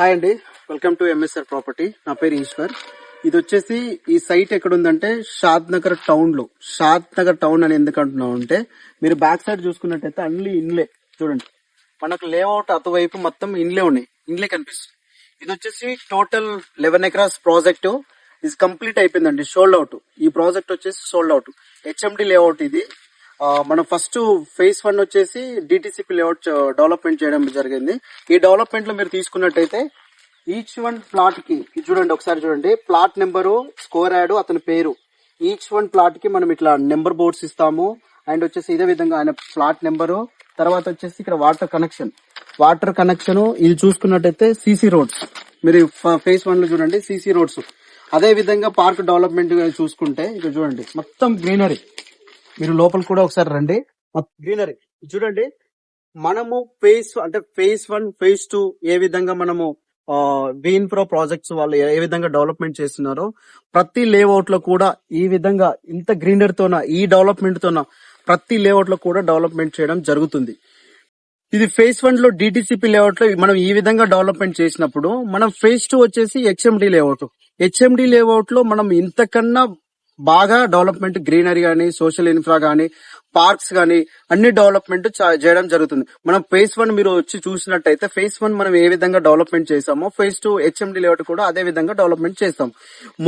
Hi అండి, welcome to MSR property. నా పేరు ఈశ్వర్. ఇది వచ్చేసి ఈ సైట్ ఎక్కడ ఉందంటే షాద్ నగర్ టౌన్ అని ఎందుకు అంటున్నాం అంటే, మీరు బ్యాక్ సైడ్ చూసుకున్నట్టయితే అన్ని ఇండ్లే చూడండి. మనకు లేఅవుట్ అటువైపు మొత్తం ఇండ్లే ఉన్నాయి, ఇండ్లే కనిపిస్తుంది. ఇది వచ్చేసి టోటల్ 11 ఎకరాస్ ప్రాజెక్ట్. ఇది కంప్లీట్ అయిపోయిందండి, సోల్డ్ అవుట్. ఈ ప్రాజెక్ట్ వచ్చేసి సోల్డ్ అవుట్, హెచ్ఎండి లేఅవుట్ ఇది. మనం ఫస్ట్ ఫేజ్ 1 వచ్చేసి డిటిసిపి లేఅవుట్ డెవలప్మెంట్ చేయడం జరిగింది. ఈ డెవలప్మెంట్ లో మీరు తీసుకున్నట్టయితే ఈచ్ వన్ ప్లాట్ కి చూడండి, ఒకసారి చూడండి, ప్లాట్ నెంబరు, స్కోర్ యాడ్, అతని పేరు, ఈచ్ వన్ ప్లాట్ కి మనం ఇట్లా నెంబర్ బోర్డ్స్ ఇస్తాము. అండ్ వచ్చేసి ఇదే విధంగా ఆయన ప్లాట్ నెంబరు, తర్వాత వచ్చేసి ఇక్కడ వాటర్ కనెక్షన్ ఇది చూసుకున్నట్టయితే సీసీ రోడ్స్, మీరు ఫేజ్ 1 లో చూడండి సీసీ రోడ్స్. అదే విధంగా పార్క్ డెవలప్మెంట్ చూసుకుంటే ఇక్కడ చూడండి మొత్తం గ్రీనరీ. మీరు లోపల కూడా ఒకసారి రండి, గ్రీనరీ చూడండి. మనము ఫేజ్ 1 ఫేజ్ 2 ఏ విధంగా మనము వీన్ ప్రో ప్రాజెక్ట్స్ వాళ్ళు ఏ విధంగా డెవలప్మెంట్ చేస్తున్నారో, ప్రతి లేఅవుట్ లో కూడా ఈ విధంగా ఇంత గ్రీనరీ తోన, ఈ డెవలప్మెంట్ తోన ప్రతి లేఅవుట్ లో కూడా డెవలప్మెంట్ చేయడం జరుగుతుంది. ఇది ఫేజ్ 1 లో డిటిసిపి లేఅవుట్ లో మనం ఈ విధంగా డెవలప్మెంట్ చేసినప్పుడు, మనం ఫేజ్ 2 వచ్చేసి హెచ్ఎండి లేఅవుట్ లో మనం ఇంతకన్నా బాగా డెవలప్మెంట్, గ్రీనరీ గానీ, సోషల్ ఇన్ఫ్రా గానీ, పార్క్స్ గానీ అన్ని డెవలప్మెంట్ చేయడం జరుగుతుంది. మనం ఫేజ్ 1 మీరు వచ్చి చూసినట్టయితే ఫేజ్ 1 మనం ఏ విధంగా డెవలప్మెంట్ చేసామో ఫేజ్ 2 హెచ్ఎండి లేఅవుట్ కూడా అదే విధంగా డెవలప్మెంట్ చేస్తాం.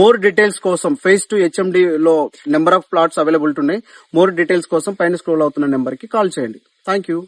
మోర్ డీటెయిల్స్ కోసం ఫేజ్ 2 హెచ్ఎండి లో నెంబర్ ఆఫ్ ప్లాట్స్ అవైలబుల్ ఉన్నాయి. మోర్ డీటెయిల్స్ కోసం పైన స్క్రోల్ అవుతున్న నెంబర్ కి కాల్ చేయండి. Thank you.